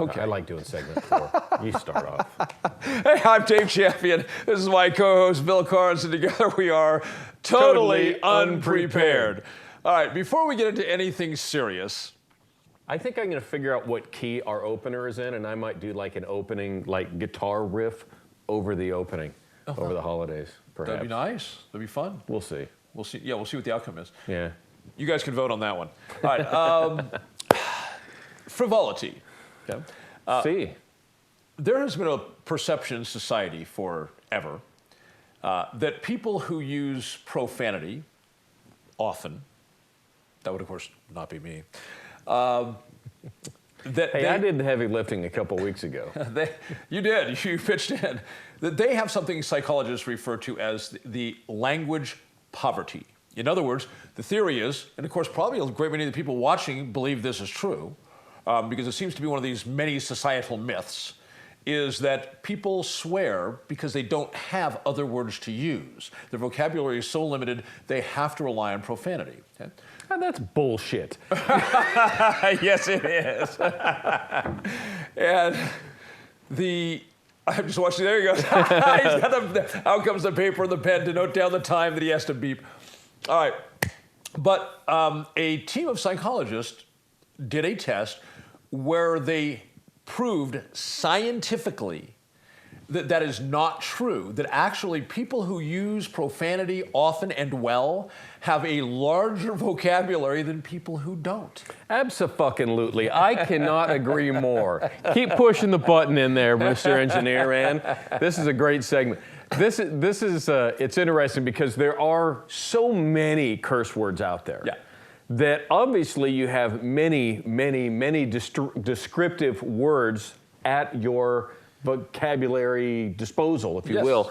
Okay, I like doing segment 4. You start off. Hey, I'm Dave Champion. This is my co-host, Bill Carns, and together we are totally unprepared. All right, before we get into anything serious, I think I'm going to figure out what key our opener is in, and I might do like an opening, like guitar riff over the opening, over the holidays, perhaps. that'd be nice. That'd be fun. We'll see. We'll see. Yeah, we'll see what the outcome is. Yeah. You guys can vote on that one. All right. Frivolity. Okay. See. There has been a perception in society forever that people who use profanity often, that would of course not be me, I did the heavy lifting a couple weeks ago. You did. You pitched in. That they have something psychologists refer to as the language poverty. In other words, the theory is, and of course probably a great many of the people watching believe this is true, because it seems to be one of these many societal myths, is that people swear because they don't have other words to use. Their vocabulary is so limited, they have to rely on profanity. Okay? And that's bullshit. Yes, it is. And I'm just watching, there he goes. Out comes the paper and the pen to note down the time that he has to beep. All right, but a team of psychologists did a test where they proved scientifically that that is not true, that actually people who use profanity often and well have a larger vocabulary than people who don't. Abso-fucking-lutely. I cannot agree more. Keep pushing the button in there, Mr. Engineer Man. This is a great segment. This is it's interesting because there are so many curse words out there. Yeah. That obviously you have many, many, many descriptive words at your vocabulary disposal, if you will,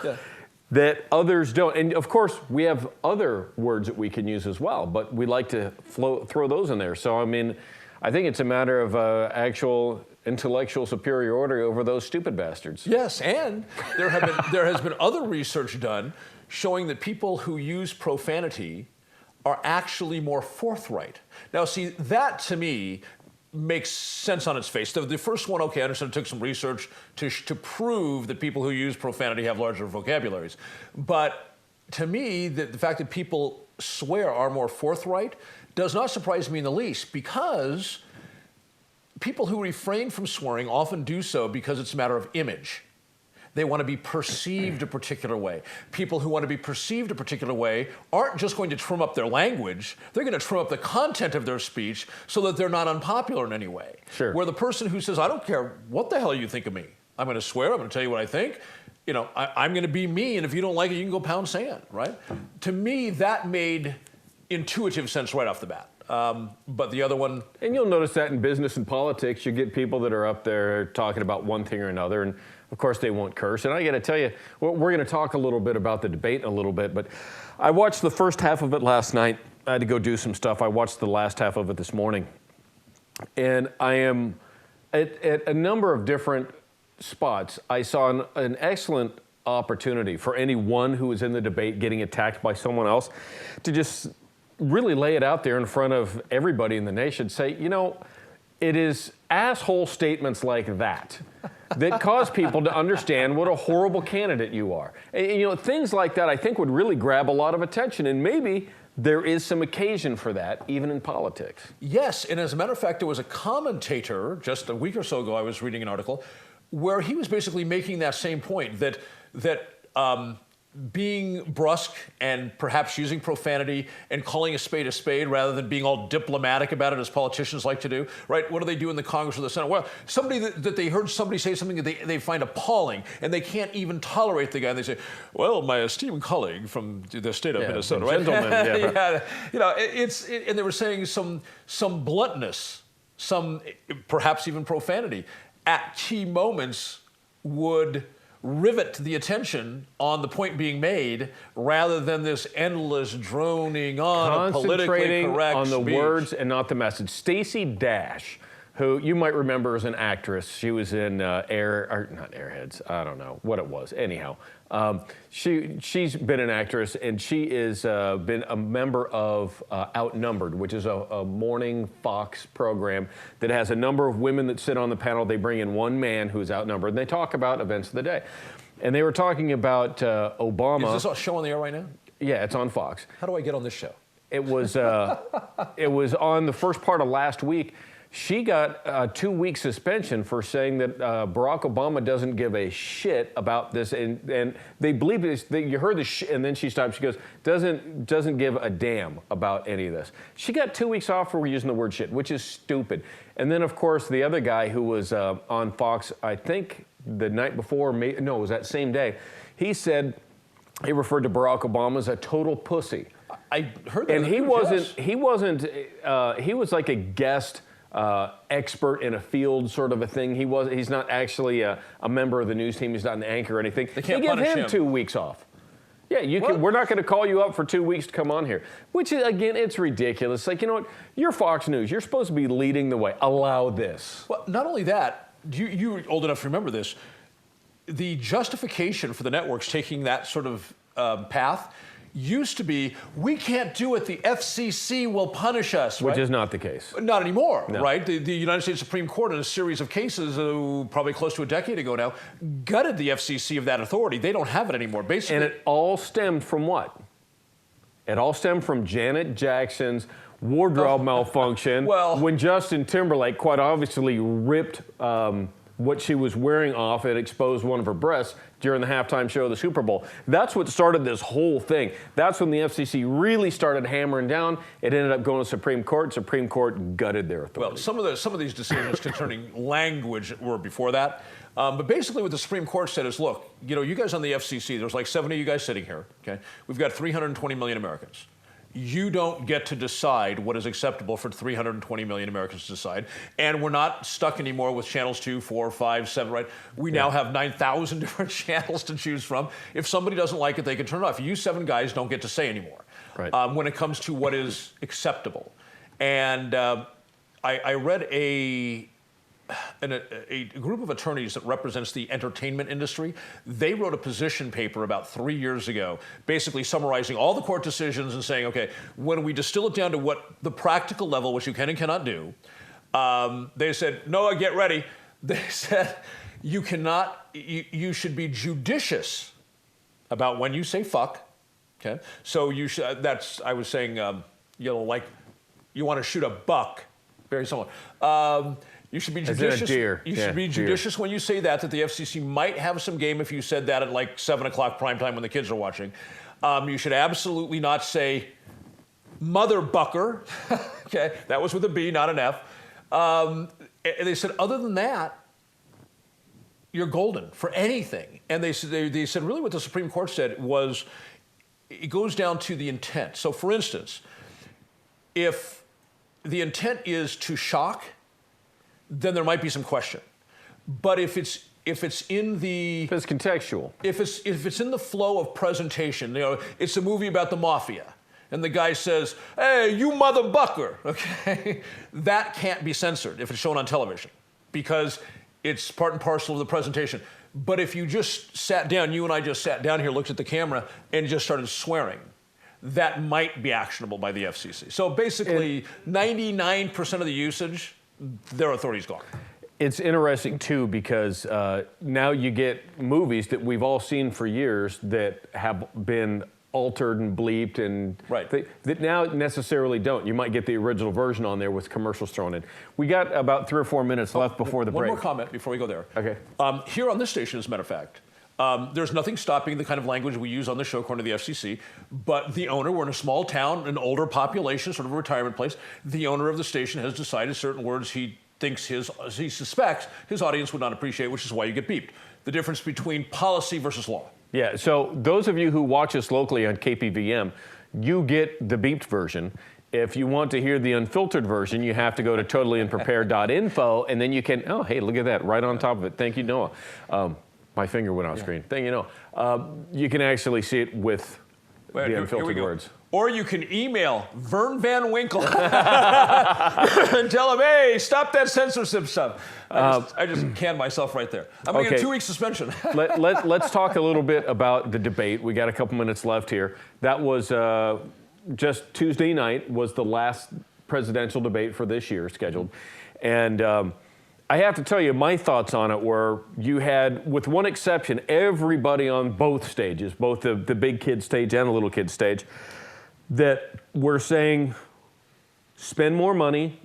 that others don't. And of course, we have other words that we can use as well, but we like to throw those in there. So, I mean, I think it's a matter of actual intellectual superiority over those stupid bastards. Yes, and there has been other research done showing that people who use profanity are actually more forthright. Now, see, that to me makes sense on its face. The first one, okay, I understand it took some research to prove that people who use profanity have larger vocabularies. But to me, the fact that people swear are more forthright does not surprise me in the least, because people who refrain from swearing often do so because it's a matter of image. They want to be perceived a particular way. People who want to be perceived a particular way aren't just going to trim up their language, they're going to trim up the content of their speech so that they're not unpopular in any way. Sure. Where the person who says, I don't care what the hell you think of me, I'm going to swear, I'm going to tell you what I think, you know, I'm going to be me, and if you don't like it, you can go pound sand, right? To me, that made intuitive sense right off the bat. But the other one... And you'll notice that in business and politics, you get people that are up there talking about one thing or another, and of course they won't curse. And I got to tell you, we're going to talk a little bit about the debate in a little bit, but I watched the first half of it last night. I had to go do some stuff. I watched the last half of it this morning. And I am, at a number of different spots, I saw an excellent opportunity for anyone who was in the debate getting attacked by someone else to just really lay it out there in front of everybody in the nation. Say, you know, it is asshole statements like that that cause people to understand what a horrible candidate you are. And, you know, things like that I think would really grab a lot of attention, and maybe there is some occasion for that, even in politics. Yes, and as a matter of fact, there was a commentator just a week or so ago, I was reading an article, where he was basically making that same point, that being brusque and perhaps using profanity and calling a spade rather than being all diplomatic about it as politicians like to do, right? What do they do in the Congress or the Senate? Well, somebody that they heard somebody say something that they find appalling, and they can't even tolerate the guy, and they say, well, my esteemed colleague from the state of Minnesota, right? Gentleman, yeah, you know, and they were saying some bluntness, some perhaps even profanity at key moments would rivet the attention on the point being made, rather than this endless droning on of politically correct on the speech. words and not the message. Stacey Dash, who you might remember as an actress. She was in not Airheads, I don't know what it was. Anyhow, she's been an actress, and she is been a member of Outnumbered, which is a morning Fox program that has a number of women that sit on the panel. They bring in one man who's outnumbered, and they talk about events of the day. And they were talking about Obama. Is this a show on the air right now? Yeah, it's on Fox. How do I get on this show? It was on the first part of last week. She got a 2-week suspension for saying that Barack Obama doesn't give a shit about this, and they believe this. You heard the shit, and then she stopped. She goes, doesn't give a damn about any of this. She got 2 weeks off for using the word shit, which is stupid. And then, of course, the other guy who was on Fox, I think the night before, it was that same day. He said he referred to Barack Obama as a total pussy. I heard that. And he was like a guest. Expert in a field, sort of a thing. He's not actually a member of the news team. He's not an anchor or anything. They can't give punish him him. 2 weeks off. Yeah, we're not going to call you up for 2 weeks to come on here. Which, again, it's ridiculous. Like, you know what? You're Fox News. You're supposed to be leading the way. Allow this. Well, not only that, you're old enough to remember this. The justification for the networks taking that sort of path used to be, we can't do it, the FCC will punish us. Which right? is not the case. Not anymore, No. right? The United States Supreme Court, in a series of cases, probably close to a decade ago now, gutted the FCC of that authority. They don't have it anymore, basically. And it all stemmed from what? It all stemmed from Janet Jackson's wardrobe malfunction when Justin Timberlake quite obviously ripped what she was wearing off and exposed one of her breasts during the halftime show of the Super Bowl. That's what started this whole thing. That's when the FCC really started hammering down. It ended up going to Supreme Court. Supreme Court gutted their authority. Well, some of these decisions concerning language were before that. But basically what the Supreme Court said is, look, you guys on the FCC, there's like 70 of you guys sitting here, okay? We've got 320 million Americans. You don't get to decide what is acceptable for 320 million Americans to decide. And we're not stuck anymore with channels 2, 4, 5, 7, right? We now have 9,000 different channels to choose from. If somebody doesn't like it, they can turn it off. You 7 guys don't get to say anymore when it comes to what is acceptable. And I read a group of attorneys that represents the entertainment industry. They wrote a position paper about 3 years ago, basically summarizing all the court decisions and saying, okay, when we distill it down to what the practical level, which you can and cannot do, they said, Noah, get ready. They said, you should be judicious about when you say fuck, okay? So you should, I was saying, like you want to shoot a buck, very similar. You should be judicious. You should be judicious when you say that the FCC might have some game if you said that at like 7 o'clock prime time when the kids are watching. You should absolutely not say mother bucker. Okay, that was with a B, not an F. And they said, other than that, you're golden for anything. And they said really what the Supreme Court said was it goes down to the intent. So for instance, if the intent is to shock, then there might be some question. But if it's contextual, if it's in the flow of presentation, it's a movie about the mafia, and the guy says, "Hey, you mother bucker," okay, that can't be censored if it's shown on television because it's part and parcel of the presentation. But if you just sat down, you and I just sat down here, looked at the camera, and just started swearing, that might be actionable by the FCC. So basically, 99% of the usage, their authority's gone. It's interesting, too, because now you get movies that we've all seen for years that have been altered and bleeped and that now necessarily don't. You might get the original version on there with commercials thrown in. We got about 3 or 4 minutes left before the break. One more comment before we go there. Okay. Here on this station, as a matter of fact, there's nothing stopping the kind of language we use on the show according to the FCC, but the owner, we're in a small town, an older population, sort of a retirement place. The owner of the station has decided certain words he suspects his audience would not appreciate, which is why you get beeped. The difference between policy versus law. Yeah, so those of you who watch us locally on KPVM, you get the beeped version. If you want to hear the unfiltered version, you have to go to totallyunprepared.info, and then you can, oh, hey, look at that, right on top of it. Thank you, Noah. My finger went off screen. Thank you, Noah. You can actually see it with the unfiltered words. Or you can email Vern Van Winkle and tell him, hey, stop that censorship stuff. I just canned myself right there. I'm going to get a 2-week suspension. Let's talk a little bit about the debate. We got a couple minutes left here. That was just Tuesday night was the last presidential debate for this year scheduled. And I have to tell you, my thoughts on it were you had, with one exception, everybody on both stages, both the big kid stage and the little kid stage, that were saying spend more money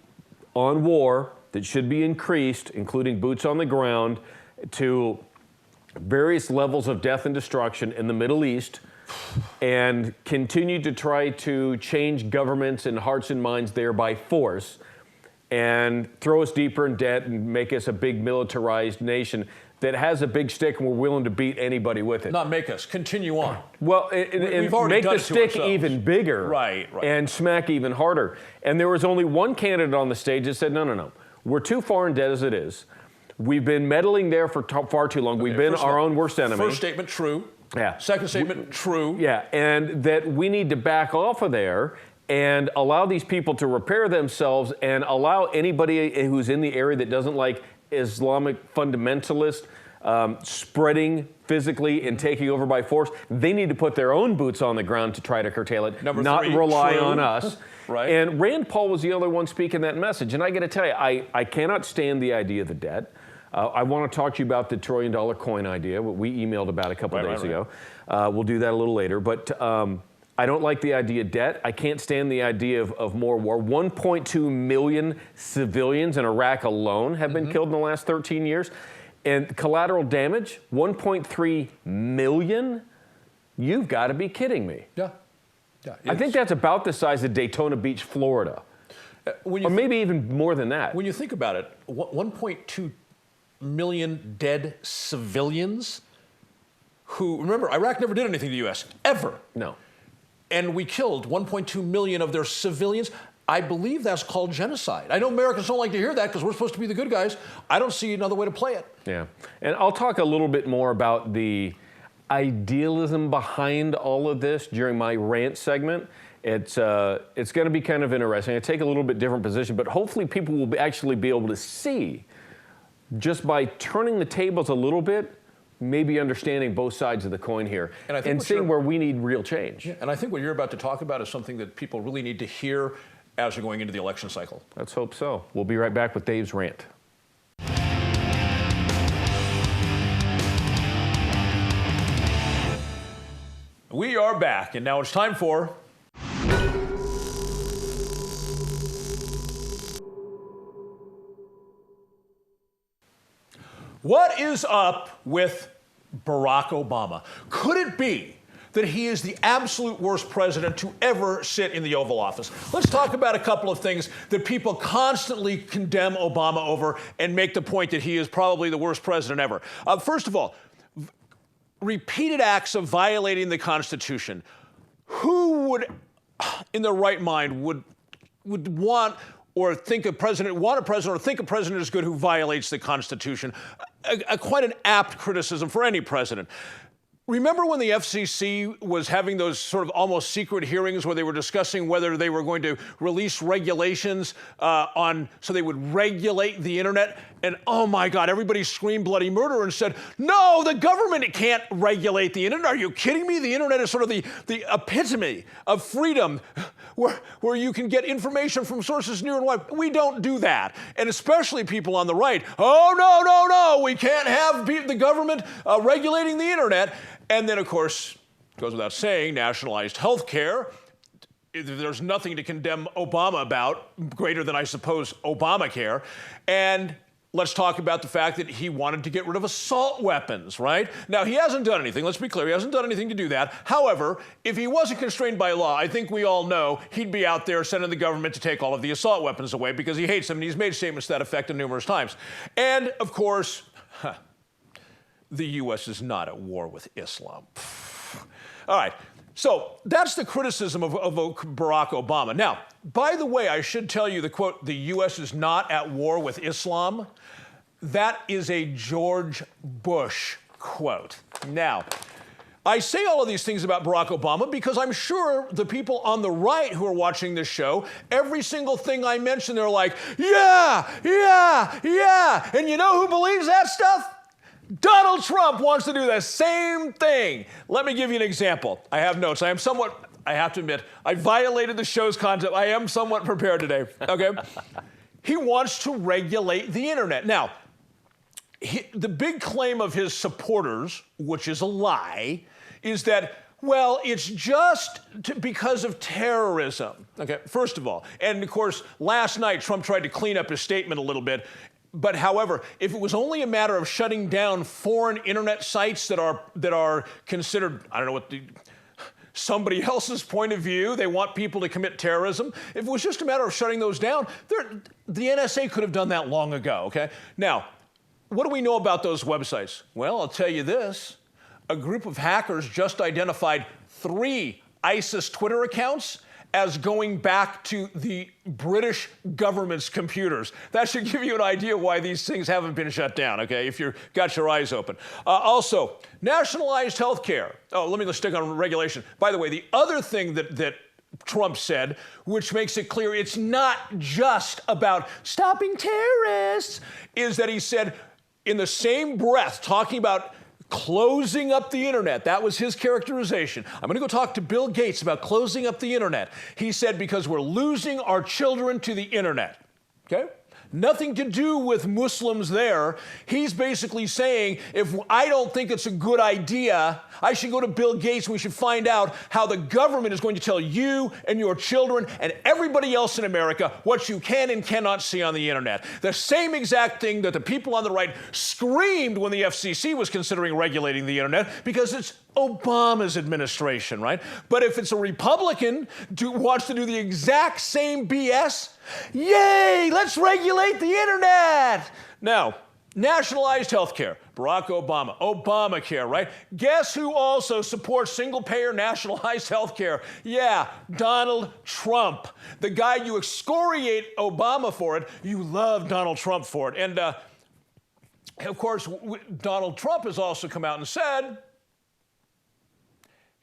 on war that should be increased, including boots on the ground, to various levels of death and destruction in the Middle East, and continue to try to change governments and hearts and minds there by force, and throw us deeper in debt and make us a big militarized nation that has a big stick and we're willing to beat anybody with it. Not make us, continue on. Well, and make the stick even bigger, right, and smack even harder. And there was only one candidate on the stage that said, no, we're too far in debt as it is. We've been meddling there for far too long. We've been our own worst enemy. First statement, true. Yeah. Second statement, true. Yeah, and that we need to back off of there and allow these people to repair themselves and allow anybody who's in the area that doesn't like Islamic fundamentalists spreading physically and taking over by force, they need to put their own boots on the ground to try to curtail it, not rely on us. Right. And Rand Paul was the only one speaking that message. And I got to tell you, I cannot stand the idea of the debt. I want to talk to you about the $1 trillion coin idea, what we emailed about a couple of days ago. We'll do that a little later. But I don't like the idea of debt. I can't stand the idea of more war. 1.2 million civilians in Iraq alone have been killed in the last 13 years. And collateral damage, 1.3 million? You've got to be kidding me. Yeah. I think that's about the size of Daytona Beach, Florida. Or maybe even more than that. When you think about it, 1.2 million dead civilians who, remember, Iraq never did anything to the U.S., ever. No. And we killed 1.2 million of their civilians. I believe that's called genocide. I know Americans don't like to hear that because we're supposed to be the good guys. I don't see another way to play it. Yeah. And I'll talk a little bit more about the idealism behind all of this during my rant segment. It's going to be kind of interesting. I take a little bit different position, but hopefully people will actually be able to see, just by turning the tables a little bit, maybe understanding both sides of the coin here and seeing where we need real change. Yeah, and I think what you're about to talk about is something that people really need to hear as we're going into the election cycle. Let's hope so. We'll be right back with Dave's rant. We are back, and now it's time for... What is up with Barack Obama? Could it be that he is the absolute worst president to ever sit in the Oval Office? Let's talk about a couple of things that people constantly condemn Obama over and make the point that he is probably the worst president ever. First of all, repeated acts of violating the Constitution. Who would, in their right mind, would want or think a president is good who violates the Constitution? Quite an apt criticism for any president. Remember when the FCC was having those sort of almost secret hearings where they were discussing whether they were going to release regulations so they would regulate the internet? And oh my God, everybody screamed bloody murder and said, no, the government can't regulate the internet. Are you kidding me? The internet is sort of the epitome of freedom where you can get information from sources near and wide. We don't do that. And especially people on the right. Oh, no, we can't have the government regulating the internet. And then, of course, it goes without saying, nationalized health care. There's nothing to condemn Obama about, greater than, I suppose, Obamacare. And let's talk about the fact that he wanted to get rid of assault weapons, right? Now, he hasn't done anything. Let's be clear. He hasn't done anything to do that. However, if he wasn't constrained by law, I think we all know he'd be out there sending the government to take all of the assault weapons away because he hates them, and he's made statements to that effect numerous times. And, of course, the U.S. is not at war with Islam. All right. So that's the criticism of Barack Obama. Now, by the way, I should tell you the quote, the U.S. is not at war with Islam. That is a George Bush quote. Now, I say all of these things about Barack Obama because I'm sure the people on the right who are watching this show, every single thing I mention, they're like, yeah, yeah, yeah. And you know who believes that stuff? Donald Trump wants to do the same thing. Let me give you an example. I have notes. I have to admit, I violated the show's content. I am somewhat prepared today, okay? He wants to regulate the internet. Now, the big claim of his supporters, which is a lie, is that, well, it's just because of terrorism. Okay, first of all. And of course, last night, Trump tried to clean up his statement a little bit. But however, if it was only a matter of shutting down foreign internet sites that are considered, I don't know what somebody else's point of view, they want people to commit terrorism. If it was just a matter of shutting those down, the NSA could have done that long ago, okay? Now, what do we know about those websites? Well, I'll tell you this. A group of hackers just identified 3 ISIS Twitter accounts as going back to the British government's computers. That should give you an idea why these things haven't been shut down, okay, if you've got your eyes open. Also, nationalized health care. Oh, let's stick on regulation. By the way, the other thing that Trump said, which makes it clear it's not just about stopping terrorists, is that he said, in the same breath, talking about closing up the internet. That was his characterization. I'm going to go talk to Bill Gates about closing up the internet. He said, because we're losing our children to the internet. Okay? Nothing to do with Muslims there. He's basically saying, if I don't think it's a good idea, I should go to Bill Gates and we should find out how the government is going to tell you and your children and everybody else in America what you can and cannot see on the internet. The same exact thing that the people on the right screamed when the FCC was considering regulating the internet, because it's Obama's administration, right? But if it's a Republican who wants to do the exact same BS, yay, let's regulate the internet. Now, nationalized health care, Barack Obama, Obamacare, right? Guess who also supports single-payer nationalized health care? Yeah, Donald Trump. The guy you excoriate Obama for it, you love Donald Trump for it. And of course, Donald Trump has also come out and said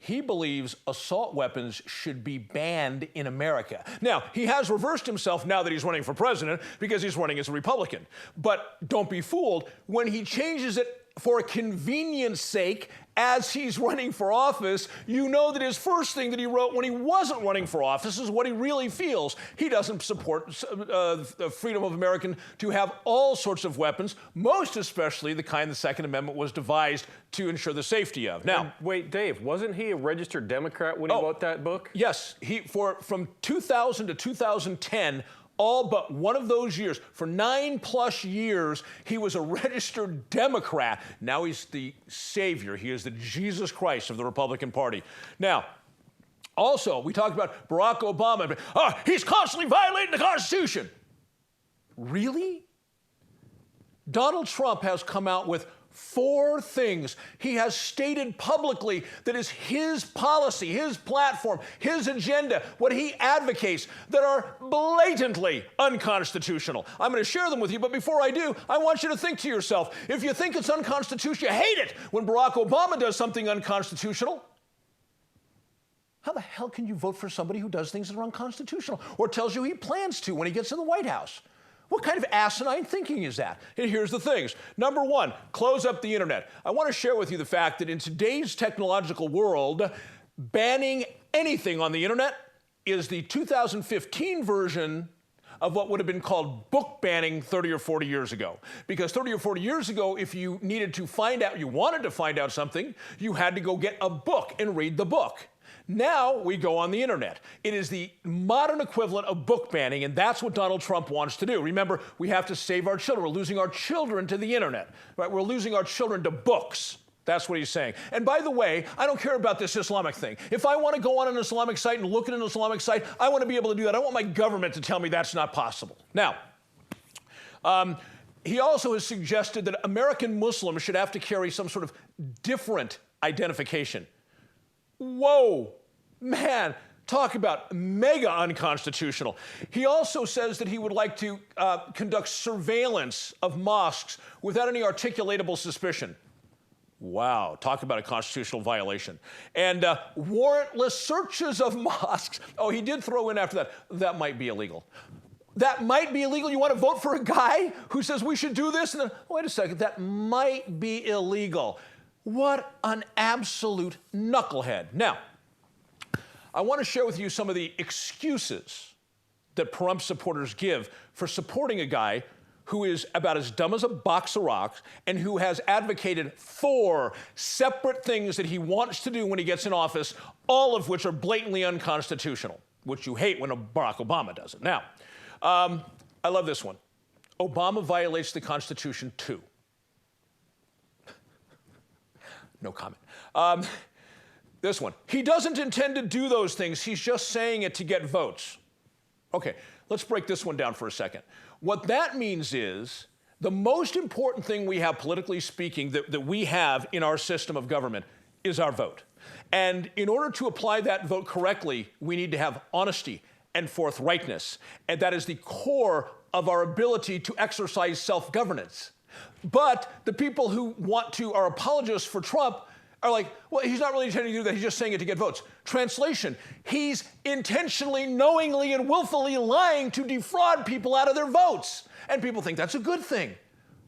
he believes assault weapons should be banned in America. Now, he has reversed himself now that he's running for president because he's running as a Republican. But don't be fooled, when he changes it for convenience sake as he's running for office, you know that his first thing that he wrote when he wasn't running for office is what he really feels. He doesn't support the freedom of Americans to have all sorts of weapons, most especially the kind the Second Amendment was devised to ensure the safety of. Now, wait, Dave, wasn't he a registered Democrat when he wrote that book? Yes, from 2000 to 2010, all but one of those years, for 9+ years, he was a registered Democrat. Now he's the savior. He is the Jesus Christ of the Republican Party. Now, also, we talked about Barack Obama. He's constantly violating the Constitution. Really? Donald Trump has come out with 4 things he has stated publicly that is his policy, his platform, his agenda, what he advocates, that are blatantly unconstitutional. I'm going to share them with you, but before I do, I want you to think to yourself, if you think it's unconstitutional, you hate it when Barack Obama does something unconstitutional, how the hell can you vote for somebody who does things that are unconstitutional or tells you he plans to when he gets in the White House? What kind of asinine thinking is that? And here's the things. Number 1, close up the internet. I want to share with you the fact that in today's technological world, banning anything on the internet is the 2015 version of what would have been called book banning 30 or 40 years ago. Because 30 or 40 years ago, if you needed to find out, you wanted to find out something, you had to go get a book and read the book. Now we go on the internet. It is the modern equivalent of book banning, and that's what Donald Trump wants to do. Remember, we have to save our children. We're losing our children to the internet, right? We're losing our children to books. That's what he's saying. And by the way, I don't care about this Islamic thing. If I want to go on an Islamic site and look at an Islamic site, I want to be able to do that. I want my government to tell me that's not possible. Now, he also has suggested that American Muslims should have to carry some sort of different identification. Whoa, man, talk about mega unconstitutional. He also says that he would like to conduct surveillance of mosques without any articulatable suspicion. Wow, talk about a constitutional violation. And warrantless searches of mosques. Oh, he did throw in after that, that might be illegal. That might be illegal. You want to vote for a guy who says we should do this? And then, wait a second, that might be illegal. What an absolute knucklehead. Now, I want to share with you some of the excuses that Trump supporters give for supporting a guy who is about as dumb as a box of rocks and who has advocated 4 separate things that he wants to do when he gets in office, all of which are blatantly unconstitutional, which you hate when Barack Obama does it. Now, I love this one. Obama violates the Constitution too. No comment. This one. He doesn't intend to do those things. He's just saying it to get votes. Okay, let's break this one down for a second. What that means is the most important thing we have, politically speaking, that we have in our system of government is our vote. And in order to apply that vote correctly, we need to have honesty and forthrightness. And that is the core of our ability to exercise self-governance. But the people who are apologists for Trump are like, well, he's not really intending to do that. He's just saying it to get votes. Translation, he's intentionally, knowingly, and willfully lying to defraud people out of their votes. And people think that's a good thing.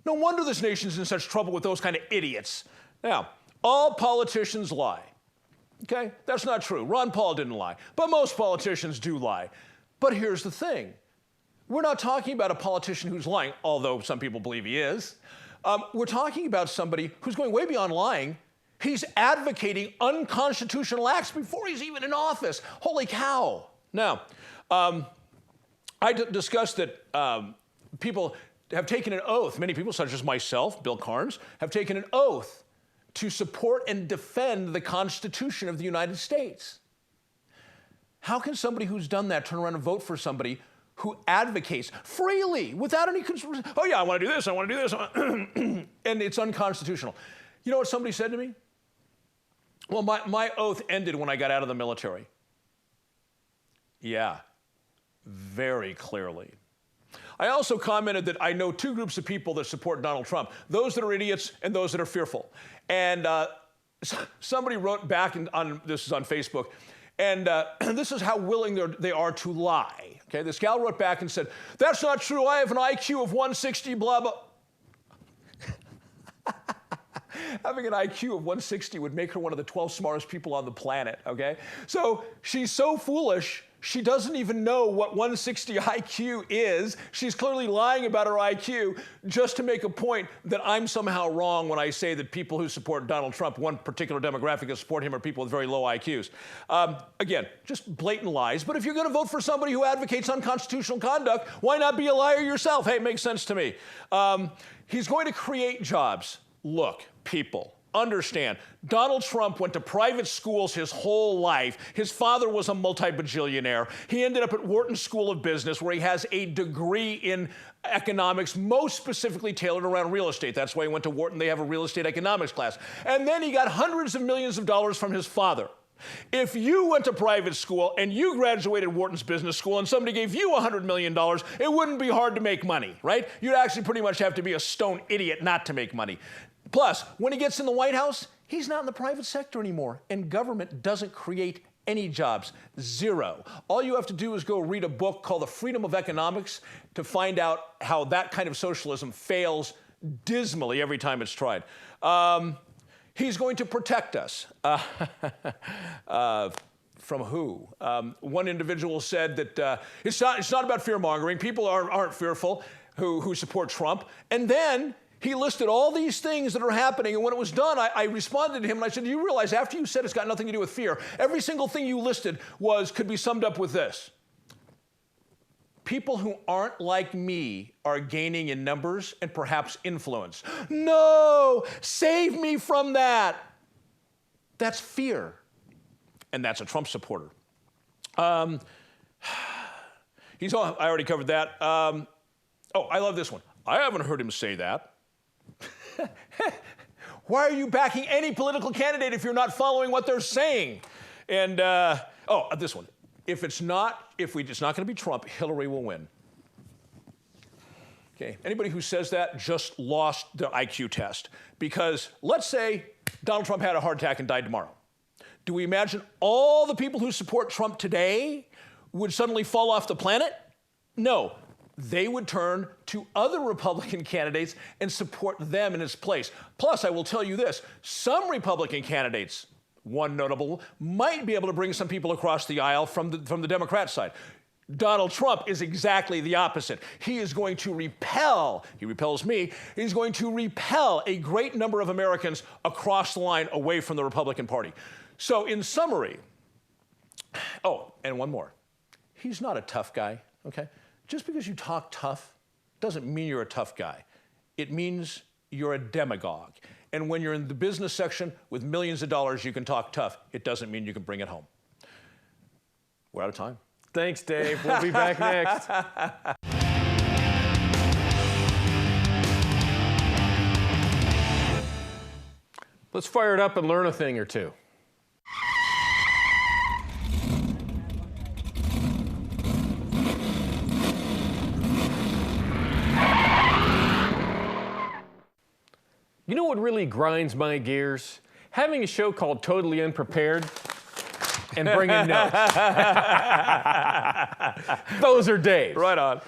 No wonder this nation's in such trouble with those kind of idiots. Now, all politicians lie. Okay? That's not true. Ron Paul didn't lie. But most politicians do lie. But here's the thing. We're not talking about a politician who's lying, although some people believe he is. We're talking about somebody who's going way beyond lying. He's advocating unconstitutional acts before he's even in office. Holy cow. Now, I discussed that people have taken an oath. Many people, such as myself, Bill Carns, have taken an oath to support and defend the Constitution of the United States. How can somebody who's done that turn around and vote for somebody who advocates freely, without any concern? Oh yeah, I want to do this, I want to do this, and it's unconstitutional. You know what somebody said to me? Well, my oath ended when I got out of the military. Yeah, very clearly. I also commented that I know 2 groups of people that support Donald Trump, those that are idiots and those that are fearful. And somebody wrote back, this is on Facebook, and this is how willing they are to lie. Okay, this gal wrote back and said, that's not true, I have an IQ of 160, blah, blah. Having an IQ of 160 would make her one of the 12 smartest people on the planet, okay? So she's so foolish, she doesn't even know what 160 IQ is. She's clearly lying about her IQ just to make a point that I'm somehow wrong when I say that people who support Donald Trump, one particular demographic that support him are people with very low IQs. Again, just blatant lies. But if you're going to vote for somebody who advocates unconstitutional conduct, why not be a liar yourself? Hey, it makes sense to me. He's going to create jobs. Look, people, understand, Donald Trump went to private schools his whole life. His father was a multi-bajillionaire. He ended up at Wharton School of Business, where he has a degree in economics, most specifically tailored around real estate. That's why he went to Wharton. They have a real estate economics class. And then he got hundreds of millions of dollars from his father. If you went to private school and you graduated Wharton's business school and somebody gave you $100 million, it wouldn't be hard to make money, right? You'd actually pretty much have to be a stone idiot not to make money. Plus, when he gets in the White House, he's not in the private sector anymore, and government doesn't create any jobs. Zero. All you have to do is go read a book called The Freedom of Economics to find out how that kind of socialism fails dismally every time it's tried. He's going to protect us. From who? One individual said that it's not about fear-mongering. People aren't fearful who support Trump. And then he listed all these things that are happening, and when it was done, I responded to him and I said, do you realize after you said it's got nothing to do with fear, every single thing you listed could be summed up with this. People who aren't like me are gaining in numbers and perhaps influence. No, save me from that. That's fear. And that's a Trump supporter. I already covered that. Oh, I love this one. I haven't heard him say that. Why are you backing any political candidate if you're not following what they're saying? And, this one. If it's not going to be Trump, Hillary will win. Okay, anybody who says that just lost the IQ test. Because let's say Donald Trump had a heart attack and died tomorrow. Do we imagine all the people who support Trump today would suddenly fall off the planet? No. They would turn to other Republican candidates and support them in his place. Plus, I will tell you this, some Republican candidates, one notable, might be able to bring some people across the aisle from the Democrat side. Donald Trump is exactly the opposite. He is going to repel, he repels me, he's going to repel a great number of Americans across the line away from the Republican Party. So in summary, oh, and one more. He's not a tough guy, okay? Just because you talk tough doesn't mean you're a tough guy. It means you're a demagogue. And when you're in the business section with millions of dollars, you can talk tough. It doesn't mean you can bring it home. We're out of time. Thanks, Dave. We'll be back next. Let's fire it up and learn a thing or two. You know what really grinds my gears? Having a show called Totally Unprepared and bringing notes. Those are Dave's. Right on.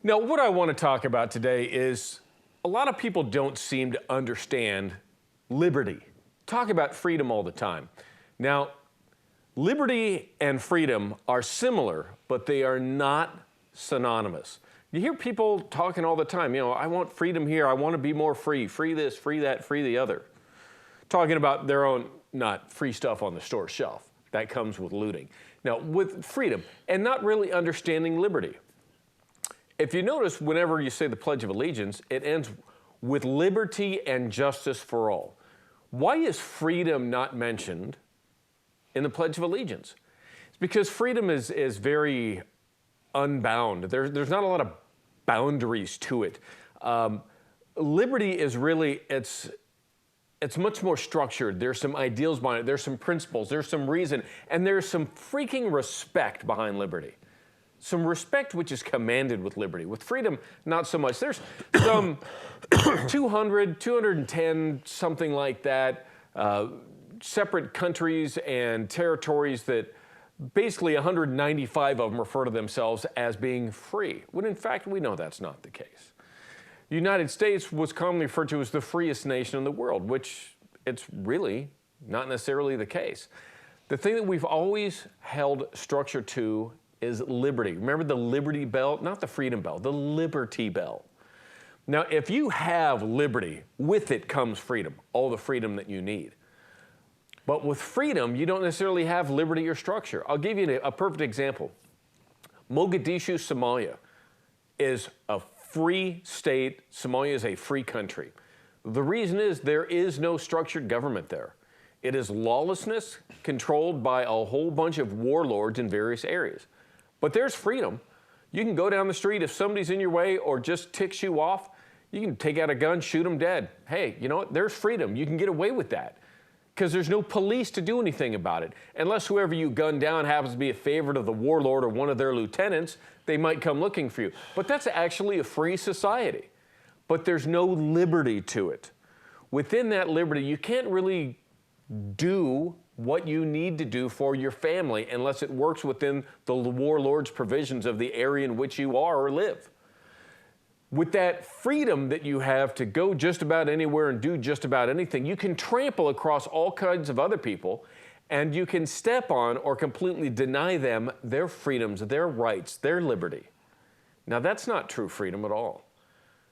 Now, what I want to talk about today is a lot of people don't seem to understand liberty. Talk about freedom all the time. Now, liberty and freedom are similar, but they are not synonymous. You hear people talking all the time, you know, I want freedom here, I want to be more free, free this, free that, free the other. Talking about their own, not free stuff on the store shelf. That comes with looting. Now, with freedom, and not really understanding liberty. If you notice, whenever you say the Pledge of Allegiance, it ends with liberty and justice for all. Why is freedom not mentioned in the Pledge of Allegiance? It's because freedom is very unbound. There's not a lot of boundaries to it. Liberty is really, it's much more structured. There's some ideals behind it. There's some principles. There's some reason. And there's some freaking respect behind liberty. Some respect which is commanded with liberty. With freedom, not so much. There's some 200, 210, something like that, separate countries and territories that basically 195 of them refer to themselves as being free, when in fact we know that's not the case. The United States was commonly referred to as the freest nation in the world, which it's really not necessarily the case. The thing that we've always held structure to is liberty. Remember the Liberty Bell? Not the Freedom Bell, the Liberty Bell. Now, if you have liberty, with it comes freedom, all the freedom that you need. But with freedom, you don't necessarily have liberty or structure. I'll give you a perfect example. Mogadishu, Somalia is a free state. Somalia is a free country. The reason is there is no structured government there. It is lawlessness controlled by a whole bunch of warlords in various areas. But there's freedom. You can go down the street if somebody's in your way or just ticks you off, you can take out a gun, shoot them dead. Hey, you know what? There's freedom. You can get away with that because there's no police to do anything about it. Unless whoever you gun down happens to be a favorite of the warlord or one of their lieutenants, they might come looking for you. But that's actually a free society. But there's no liberty to it. Within that liberty, you can't really do what you need to do for your family unless it works within the warlord's provisions of the area in which you are or live. With that freedom that you have to go just about anywhere and do just about anything, you can trample across all kinds of other people, and you can step on or completely deny them their freedoms, their rights, their liberty. Now, that's not true freedom at all.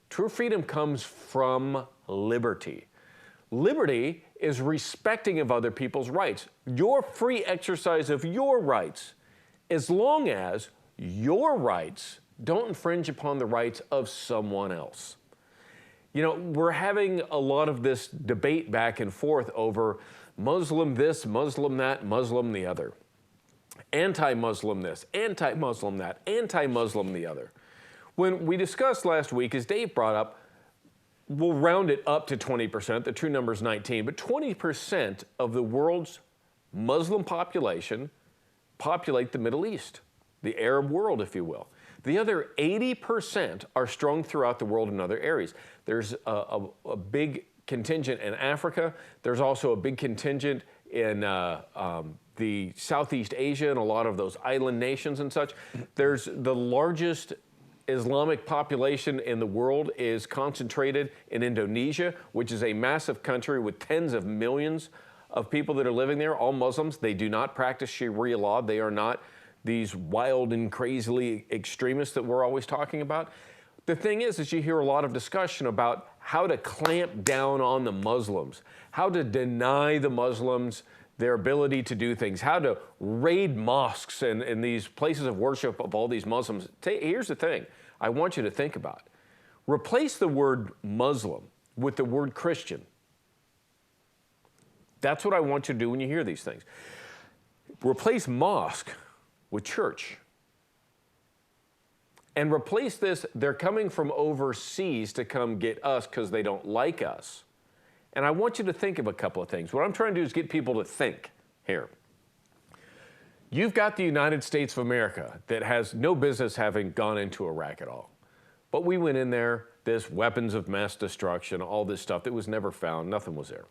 True freedom comes from liberty. Liberty is respecting of other people's rights, your free exercise of your rights, as long as your rights don't infringe upon the rights of someone else. You know, we're having a lot of this debate back and forth over Muslim this, Muslim that, Muslim the other. Anti-Muslim this, anti-Muslim that, anti-Muslim the other. When we discussed last week, as Dave brought up, we'll round it up to 20%, the true number is 19, but 20% of the world's Muslim population populate the Middle East, the Arab world, if you will. The other 80% are strung throughout the world in other areas. There's a big contingent in Africa. There's also a big contingent in the Southeast Asia and a lot of those island nations and such. There's the largest Islamic population in the world is concentrated in Indonesia, which is a massive country with tens of millions of people that are living there, all Muslims. They do not practice Sharia law. They are not these wild and crazily extremists that we're always talking about. The thing is you hear a lot of discussion about how to clamp down on the Muslims, how to deny the Muslims their ability to do things, how to raid mosques and these places of worship of all these Muslims. Here's the thing I want you to think about. Replace the word Muslim with the word Christian. That's what I want you to do when you hear these things. Replace mosque with church. And replace this, they're coming from overseas to come get us because they don't like us. And I want you to think of a couple of things. What I'm trying to do is get people to think here. You've got the United States of America that has no business having gone into Iraq at all. But we went in there, this weapons of mass destruction, all this stuff that was never found, nothing was there.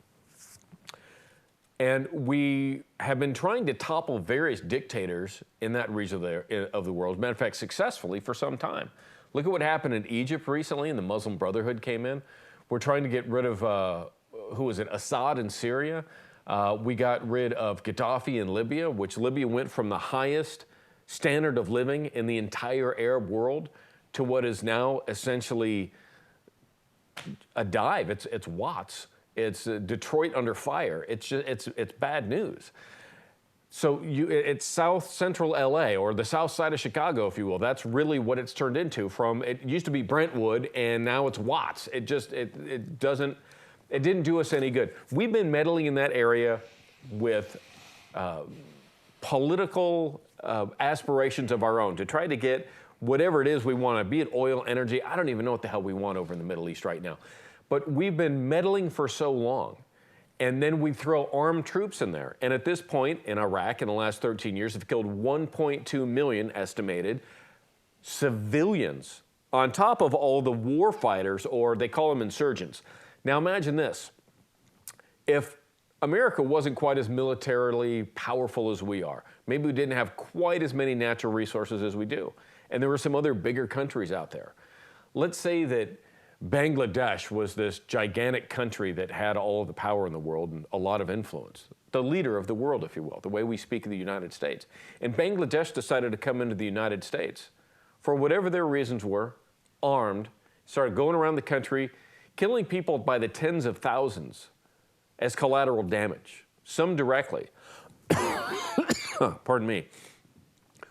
And we have been trying to topple various dictators in that region of the world, as a matter of fact, successfully for some time. Look at what happened in Egypt recently, and the Muslim Brotherhood came in. We're trying to get rid of, who was it, Assad in Syria. We got rid of Gaddafi in Libya, which Libya went from the highest standard of living in the entire Arab world to what is now essentially a dive. It's Watts. It's Detroit under fire. It's bad news. So it's South Central LA, or the south side of Chicago, if you will. That's really what it's turned into. From it used to be Brentwood, and now it's Watts. It didn't do us any good. We've been meddling in that area with political aspirations of our own to try to get whatever it is we want, be it oil, energy. I don't even know what the hell we want over in the Middle East right now. But we've been meddling for so long, and then we throw armed troops in there. And at this point in Iraq, in the last 13 years, have killed 1.2 million estimated civilians, on top of all the war fighters, or they call them insurgents. Now imagine this. If America wasn't quite as militarily powerful as we are, maybe we didn't have quite as many natural resources as we do, and there were some other bigger countries out there. Let's say that Bangladesh was this gigantic country that had all of the power in the world and a lot of influence, the leader of the world, if you will, the way we speak in the United States. And Bangladesh decided to come into the United States for whatever their reasons were, armed, started going around the country, killing people by the tens of thousands as collateral damage, some directly. Pardon me.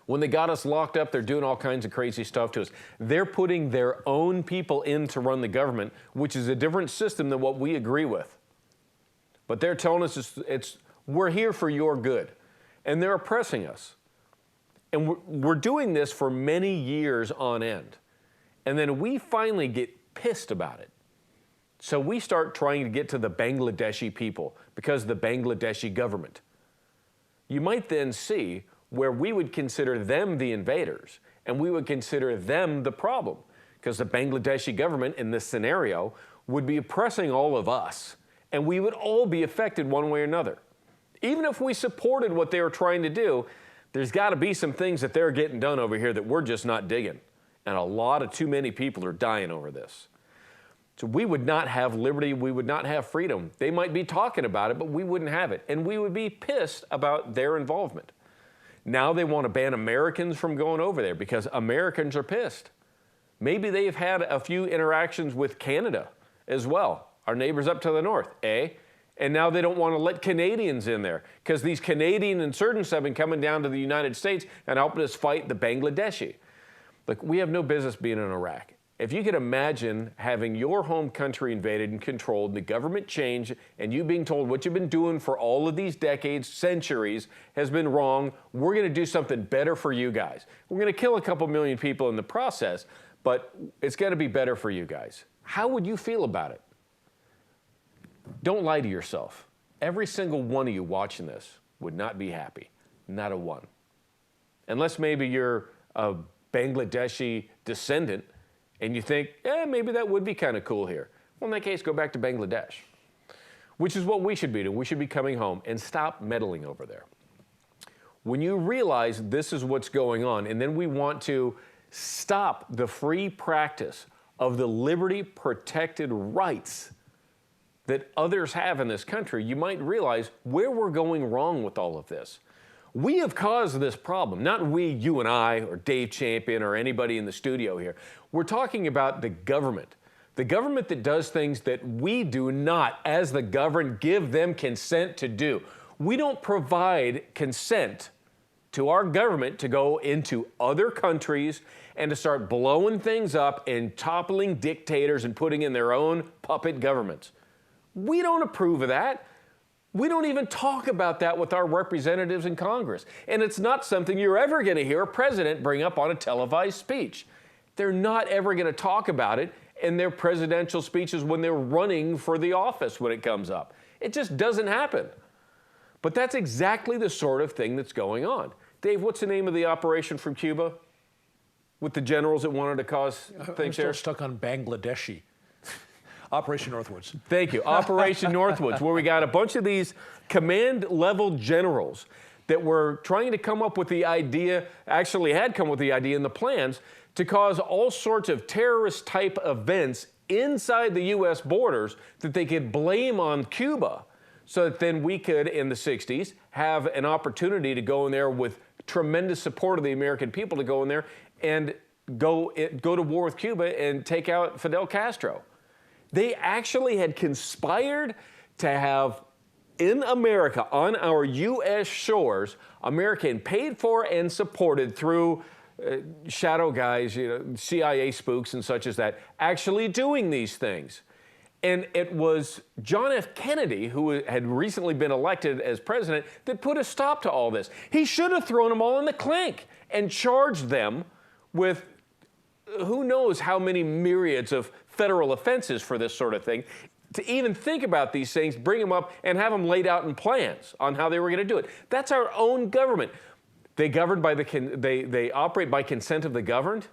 When they got us locked up, they're doing all kinds of crazy stuff to us. They're putting their own people in to run the government, which is a different system than what we agree with. But they're telling us we're here for your good. And they're oppressing us. And we're doing this for many years on end. And then we finally get pissed about it. So we start trying to get to the Bangladeshi people because of the Bangladeshi government. You might then see where we would consider them the invaders, and we would consider them the problem, because the Bangladeshi government in this scenario would be oppressing all of us, and we would all be affected one way or another. Even if we supported what they were trying to do, there's got to be some things that they're getting done over here that we're just not digging, and a lot of too many people are dying over this. So we would not have liberty, we would not have freedom. They might be talking about it, but we wouldn't have it, and we would be pissed about their involvement. Now they want to ban Americans from going over there because Americans are pissed. Maybe they've had a few interactions with Canada as well, our neighbors up to the north, eh? And now they don't want to let Canadians in there because these Canadian insurgents have been coming down to the United States and helping us fight the Bangladeshi. Look, we have no business being in Iraq. If you could imagine having your home country invaded and controlled, the government changed, and you being told what you've been doing for all of these decades, centuries, has been wrong, we're going to do something better for you guys. We're going to kill a couple million people in the process, but it's got to be better for you guys. How would you feel about it? Don't lie to yourself. Every single one of you watching this would not be happy. Not a one. Unless maybe you're a Bangladeshi descendant and you think, maybe that would be kind of cool here. Well, in that case, go back to Bangladesh. which is what we should be doing. We should be coming home and stop meddling over there. When you realize this is what's going on, and then we want to stop the free practice of the liberty-protected rights that others have in this country, you might realize where we're going wrong with all of this. We have caused this problem, not we, you and I, or Dave Champion, or anybody in the studio here. We're talking about the government that does things that we do not, as the governed, give them consent to do. We don't provide consent to our government to go into other countries and to start blowing things up and toppling dictators and putting in their own puppet governments. We don't approve of that. We don't even talk about that with our representatives in Congress. And it's not something you're ever going to hear a president bring up on a televised speech. They're not ever going to talk about it in their presidential speeches when they're running for the office when it comes up. It just doesn't happen. But that's exactly the sort of thing that's going on. Dave, what's the name of the operation from Cuba with the generals that wanted to cause things there? I'm still stuck on Bangladeshi. Operation Northwoods. Thank you. Operation Northwoods, where we got a bunch of these command-level generals that were trying to come up with the idea, actually had come up with the idea and the plans to cause all sorts of terrorist-type events inside the U.S. borders that they could blame on Cuba, so that then we could, in the 60s, have an opportunity to go in there with tremendous support of the American people to go in there and go to war with Cuba and take out Fidel Castro. They actually had conspired to have, in America, on our U.S. shores, American paid for and supported through shadow guys, CIA spooks and such as that, actually doing these things. And it was John F. Kennedy, who had recently been elected as president, that put a stop to all this. He should have thrown them all in the clink and charged them with who knows how many myriads of federal offenses for this sort of thing. To even think about these things, bring them up, and have them laid out in plans on how they were going to do it. That's our own government. They govern by they operate by consent of the governed.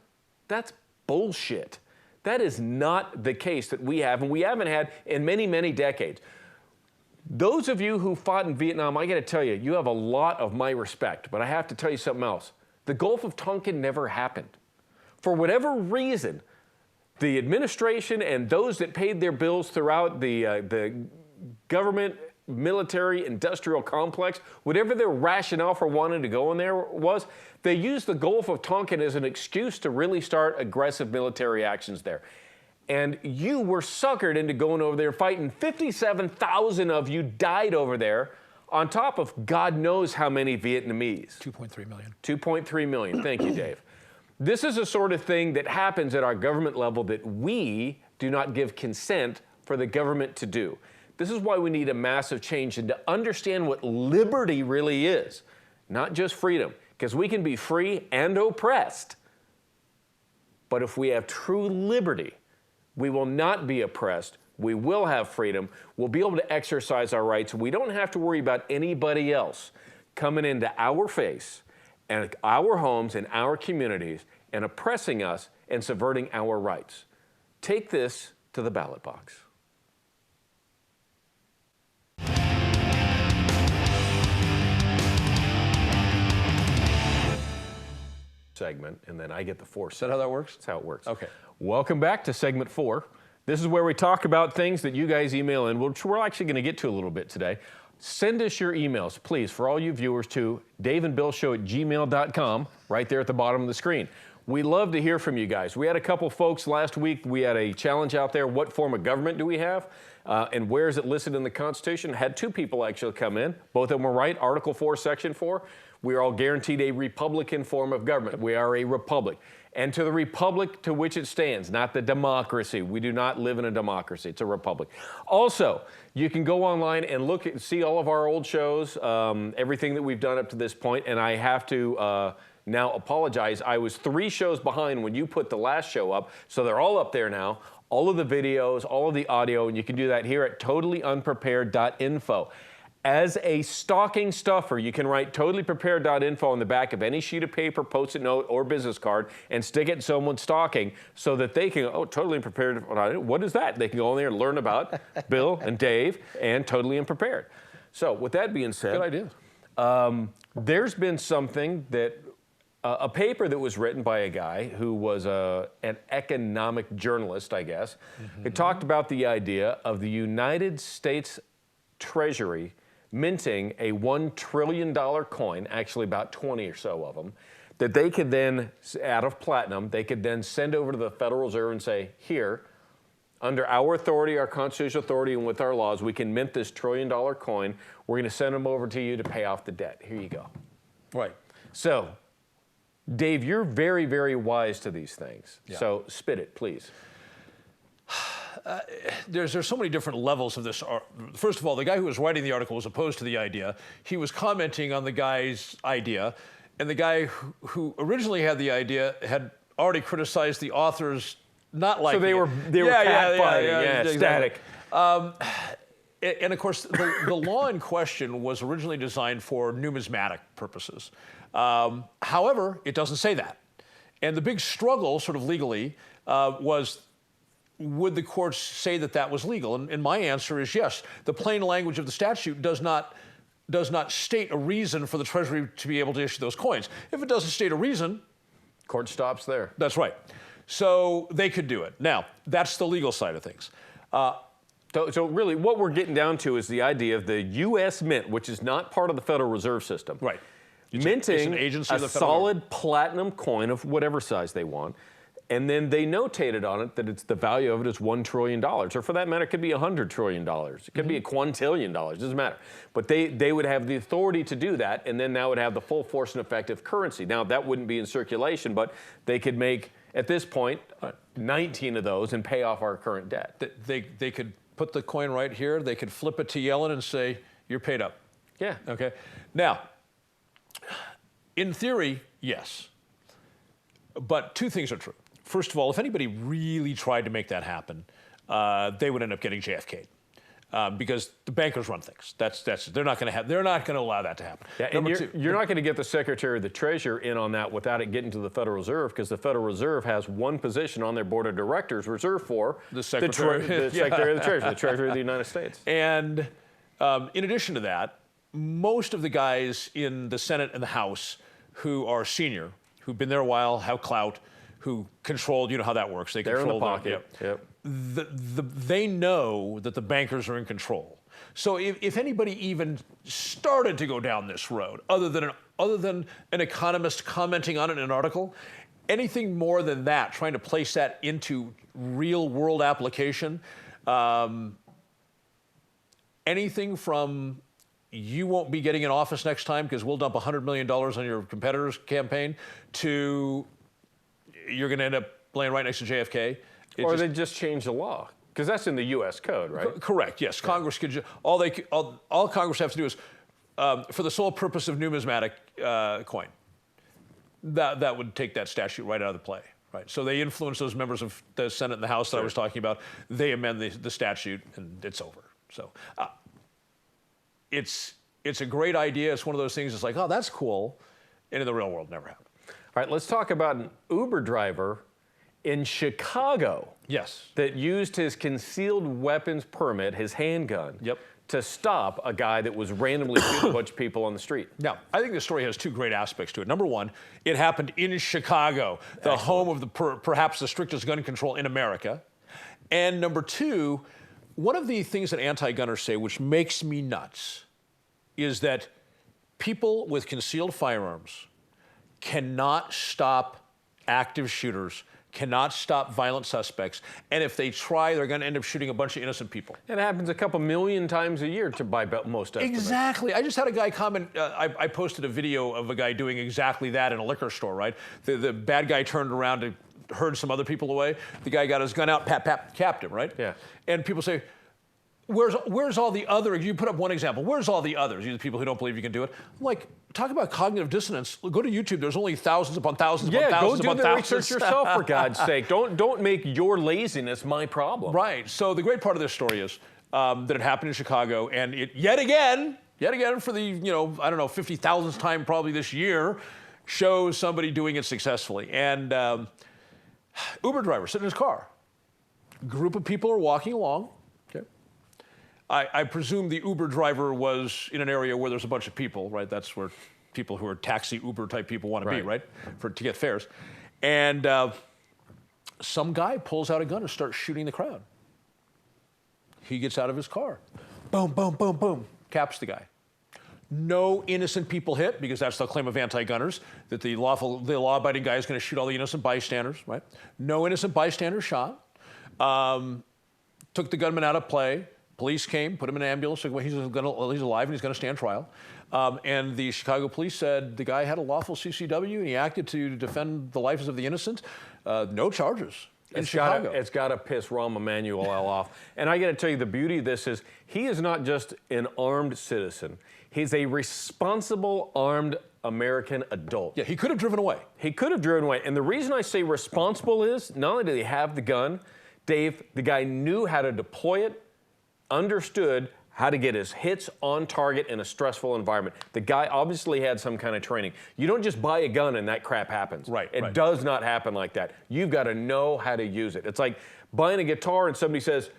That's bullshit. That is not the case that we have, and we haven't had in many, many decades. Those of you who fought in Vietnam, I got to tell you, you have a lot of my respect, but I have to tell you something else. The Gulf of Tonkin never happened. For whatever reason, the administration and those that paid their bills throughout the government, military, industrial complex, whatever their rationale for wanting to go in there was, they used the Gulf of Tonkin as an excuse to really start aggressive military actions there. And you were suckered into going over there fighting. 57,000 of you died over there, on top of God knows how many Vietnamese. 2.3 million. 2.3 million. Thank you, Dave. This is the sort of thing that happens at our government level that we do not give consent for the government to do. This is why we need a massive change and to understand what liberty really is, not just freedom, because we can be free and oppressed. But if we have true liberty, we will not be oppressed. We will have freedom. We'll be able to exercise our rights. We don't have to worry about anybody else coming into our face and our homes and our communities and oppressing us and subverting our rights. Take this to the ballot box. Segment, and then I get the fourth. Is that how that works? That's how it works. Okay. Welcome back to segment 4. This is where we talk about things that you guys email in, which we're actually going to get to a little bit today. Send us your emails, please, for all you viewers, to daveandbillshow@gmail.com, right there at the bottom of the screen. We love to hear from you guys. We had a couple folks last week. We had a challenge out there. What form of government do we have? And where is it listed in the Constitution? Had 2 people actually come in. Both of them were right. Article 4, Section 4. We are all guaranteed a Republican form of government. We are a republic. And to the republic to which it stands, not the democracy. We do not live in a democracy. It's a republic. Also, you can go online and see all of our old shows, everything that we've done up to this point. And I have to now apologize. I was 3 shows behind when you put the last show up. So they're all up there now. All of the videos, all of the audio, and you can do that here at totallyunprepared.info. As a stocking stuffer, you can write totallyprepared.info on the back of any sheet of paper, Post-it note, or business card and stick it in someone's stocking so that they can, oh, Totally Prepared, what is that? They can go in there and learn about Bill and Dave and Totally Unprepared. So with that being said, good idea. There's been something that, a paper that was written by a guy who was an economic journalist, I guess. It talked about the idea of the United States Treasury minting a $1 trillion coin, actually about 20 or so of them, that they could then, out of platinum, they could then send over to the Federal Reserve and say, here, under our authority, our constitutional authority, and with our laws, we can mint this $1 trillion coin. We're going to send them over to you to pay off the debt. Here you go. Right. So, Dave, you're very, very wise to these things. Yeah. So spit it, please. There's so many different levels of this. First of all, the guy who was writing the article was opposed to the idea. He was commenting on the guy's idea, and the guy who originally had the idea had already criticized the authors not liking it. So they were catfighting, exactly. static. And of course, the law in question was originally designed for numismatic purposes. However, it doesn't say that. And the big struggle, sort of legally, was, would the courts say that that was legal? And my answer is yes. The plain language of the statute does not state a reason for the Treasury to be able to issue those coins. If it doesn't state a reason, Court stops there. that's right. So they could do it. Now, that's the legal side of things. So really, what we're getting down to is the idea of the U.S. Mint, which is not part of the Federal Reserve System. Right. Minting an agency of a the Federal solid platinum coin of whatever size they want, and then they notated on it that it's the value of it is $1 trillion, or for that matter, it could be $100 trillion. It could be a quintillion dollars, doesn't matter. But they would have the authority to do that, and then that would have the full force and effect of currency. Now, that wouldn't be in circulation, but they could make, at this point, 19 of those and pay off our current debt. They could put the coin right here. They could flip it to Yellen and say, you're paid up. Yeah. Okay. Now, in theory, yes. But two things are true. First of all, if anybody really tried to make that happen, they would end up getting JFK'd. Because the bankers run things. They're not going to allow that to happen. Yeah, and you're not going to get the Secretary of the Treasury in on that without it getting to the Federal Reserve, because the Federal Reserve has one position on their board of directors reserved for the Secretary, the Secretary of the Treasury, the Treasury of the United States. And in addition to that, most of the guys in the Senate and the House who are senior, who've been there a while, have clout, who control, you know how that works. They're in the pocket. Yep. They know that the bankers are in control. So if anybody even started to go down this road, other than an economist commenting on it in an article, anything more than that, trying to place that into real world application, anything from you won't be getting in office next time because we'll dump $100 million on your competitor's campaign to you're going to end up laying right next to JFK. Or they just change the law, because that's in the U.S. code, right? Correct. Yes, Congress could. All Congress has to do is, for the sole purpose of numismatic coin, that would take that statute right out of the play. Right. So they influence those members of the Senate and the House that I was talking about. They amend the statute, and it's over. So it's a great idea. It's one of those things. It's like, oh, that's cool, and in the real world, never happened. All right, let's talk about an Uber driver in Chicago. Yes. That used his concealed weapons permit, his handgun, to stop a guy that was randomly shooting a bunch of people on the street. Now, I think this story has two great aspects to it. Number one, it happened in Chicago, the home of perhaps the strictest gun control in America. And number two, one of the things that anti-gunners say, which makes me nuts, is that people with concealed firearms cannot stop active shooters, cannot stop violent suspects, and if they try, they're going to end up shooting a bunch of innocent people. It happens a couple million times a year by most estimates. Exactly. I just had a guy comment. I posted a video of a guy doing exactly that in a liquor store, right? The bad guy turned around to herd some other people away. The guy got his gun out, capped him, right? Yeah. And people say, Where's all the other? You put up one example. Where's all the others? You the people who don't believe you can do it. I'm like, talk about cognitive dissonance. Go to YouTube. There's only thousands upon thousands upon thousands upon thousands. Yeah, go do the research yourself, for God's sake. Don't make your laziness my problem. Right. So the great part of this story is that it happened in Chicago, and it yet again yet again for the, I don't know, 50,000th time probably this year, shows somebody doing it successfully. And Uber driver sitting in his car. Group of people are walking along. Okay. I presume the Uber driver was in an area where there's a bunch of people, right? That's where people who are taxi Uber type people want to be, right? To get fares. And some guy pulls out a gun and starts shooting the crowd. He gets out of his car. Boom, boom, boom, boom. Caps the guy. No innocent people hit, because that's the claim of anti-gunners, that the law-abiding guy is going to shoot all the innocent bystanders, right? No innocent bystanders shot. Took the gunman out of play. Police came, put him in an ambulance. Said, well, he's alive and he's going to stand trial. And the Chicago police said the guy had a lawful CCW and he acted to defend the lives of the innocent. No charges in Chicago. It's got to piss Rahm Emanuel off. And I got to tell you, the beauty of this is he is not just an armed citizen. He's a responsible armed American adult. Yeah, he could have driven away. He could have driven away. And the reason I say responsible is not only did he have the gun, Dave, the guy knew how to deploy it, understood how to get his hits on target in a stressful environment. The guy obviously had some kind of training. You don't just buy a gun and that crap happens. Right. It does not happen like that. You've got to know how to use it. It's like buying a guitar and somebody says,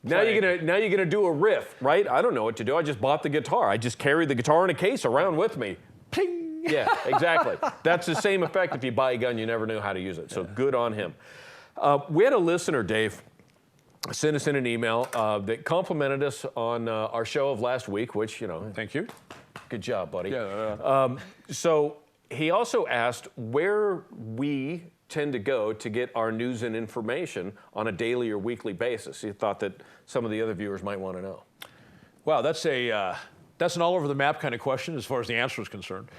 now you're gonna do a riff, right? I don't know what to do. I just bought the guitar. I just carry the guitar in a case around with me. Ping! Yeah, exactly. That's the same effect if you buy a gun, you never knew how to use it. So good on him. We had a listener, Dave, sent us in an email that complimented us on our show of last week, which, thank you. Good job, buddy. Yeah. So he also asked where we tend to go to get our news and information on a daily or weekly basis. He thought that some of the other viewers might want to know. Wow, that's an all over the map kind of question as far as the answer is concerned.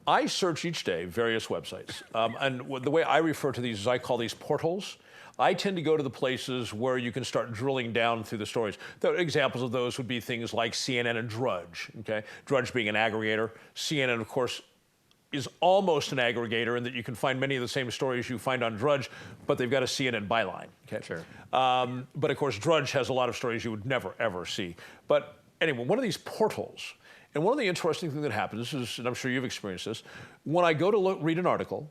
I search each day various websites, and the way I refer to these is I call these portals. I tend to go to the places where you can start drilling down through the stories. The examples of those would be things like CNN and Drudge, okay? Drudge being an aggregator. CNN, of course, is almost an aggregator in that you can find many of the same stories you find on Drudge, but they've got a CNN byline, okay? Sure. But of course, Drudge has a lot of stories you would never, ever see. But anyway, one of these portals, and one of the interesting things that happens is, and I'm sure you've experienced this, when I go to read an article,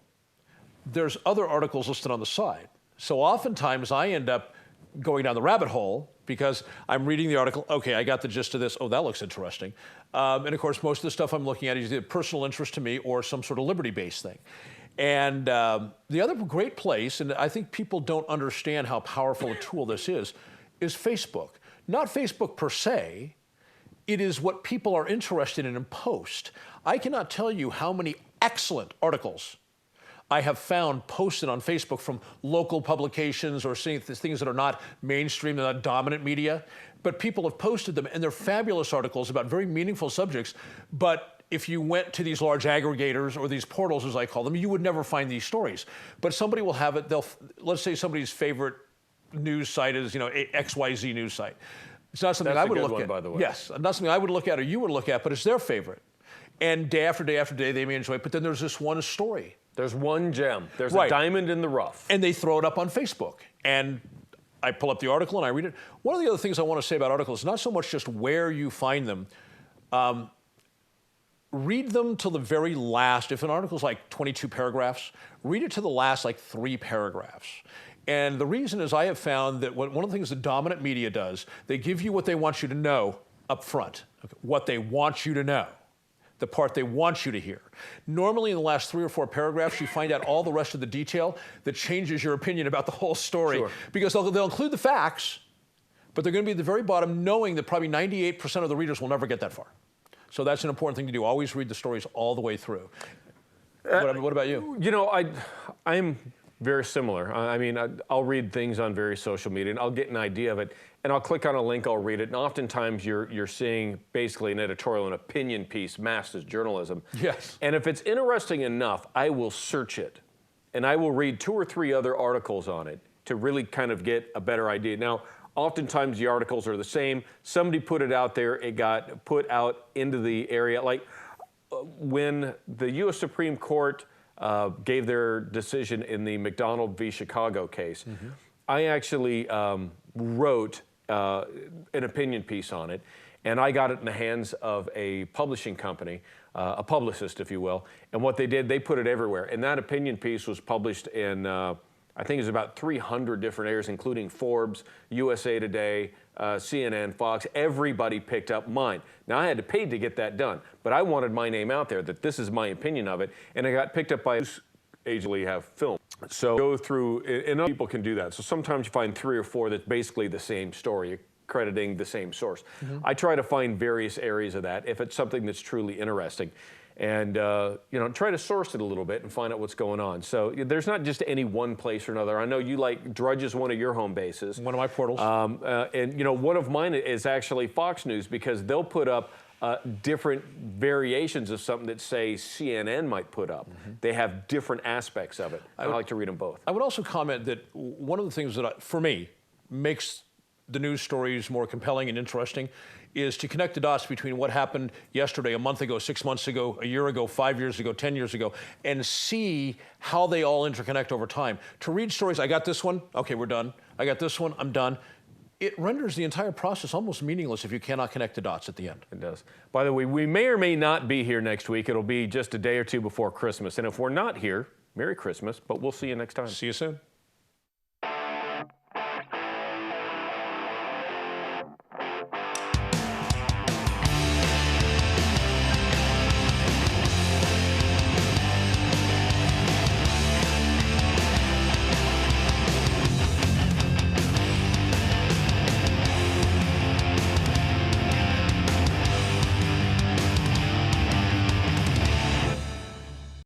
there's other articles listed on the side. So oftentimes I end up going down the rabbit hole because I'm reading the article, okay, I got the gist of this, oh, that looks interesting. And of course, most of the stuff I'm looking at is either personal interest to me or some sort of liberty-based thing. And the other great place, and I think people don't understand how powerful a tool this is Facebook. Not Facebook per se, it is what people are interested in post. I cannot tell you how many excellent articles I have found posted on Facebook from local publications or things that are not mainstream, they're not dominant media, but people have posted them and they're fabulous articles about very meaningful subjects. But if you went to these large aggregators or these portals, as I call them, you would never find these stories. But somebody will have it, let's say somebody's favorite news site is, XYZ news site. It's not something I would look at. By the way. Yes, not something I would look at or you would look at, but it's their favorite. And day after day after day, they may enjoy it. But then there's this one story. There's one gem. There's a diamond in the rough. And they throw it up on Facebook. And I pull up the article and I read it. One of the other things I want to say about articles is not so much just where you find them. Read them till the very last. If an article is like 22 paragraphs, read it to the last like 3 paragraphs. And the reason is I have found that one of the things the dominant media does, they give you what they want you to know up front. Okay. What they want you to know. The part they want you to hear. Normally in the last 3 or 4 paragraphs, you find out all the rest of the detail that changes your opinion about the whole story. Sure. Because they'll include the facts, but they're going to be at the very bottom knowing that probably 98% of the readers will never get that far. So that's an important thing to do. Always read the stories all the way through. What about you? I'm very similar. I mean, I'll read things on various social media and I'll get an idea of it and I'll click on a link, I'll read it. And oftentimes you're seeing basically an editorial, an opinion piece masked as journalism. Yes. And if it's interesting enough, I will search it and I will read 2 or 3 other articles on it to really kind of get a better idea. Now, oftentimes the articles are the same. Somebody put it out there, it got put out into the area. Like when the U.S. Supreme Court gave their decision in the McDonald v. Chicago case, I actually wrote an opinion piece on it. And I got it in the hands of a publishing company, a publicist, if you will. And what they did, they put it everywhere. And that opinion piece was published in, I think it was about 300 different areas, including Forbes, USA Today, CNN, Fox. Everybody picked up mine. Now, I had to pay to get that done, but I wanted my name out there, that this is my opinion of it. And it got picked up by agency have film. So go through, and other people can do that. So sometimes you find 3 or 4 that's basically the same story, crediting the same source. I try to find various areas of that if it's something that's truly interesting, and try to source it a little bit and find out what's going on. So there's not just any one place or another. I know you like Drudge is one of your home bases. One of my portals. And one of mine is actually Fox News, because they'll put up different variations of something that, say, CNN might put up. They have different aspects of it. I like to read them both. I would also comment that one of the things that, for me, makes the news stories more compelling and interesting is to connect the dots between what happened yesterday, a month ago, 6 months ago, a year ago, 5 years ago, 10 years ago, and see how they all interconnect over time. To read stories, I got this one, okay, we're done. I got this one, I'm done. It renders the entire process almost meaningless if you cannot connect the dots at the end. It does. By the way, we may or may not be here next week. It'll be just a day or two before Christmas. And if we're not here, Merry Christmas, but we'll see you next time. See you soon.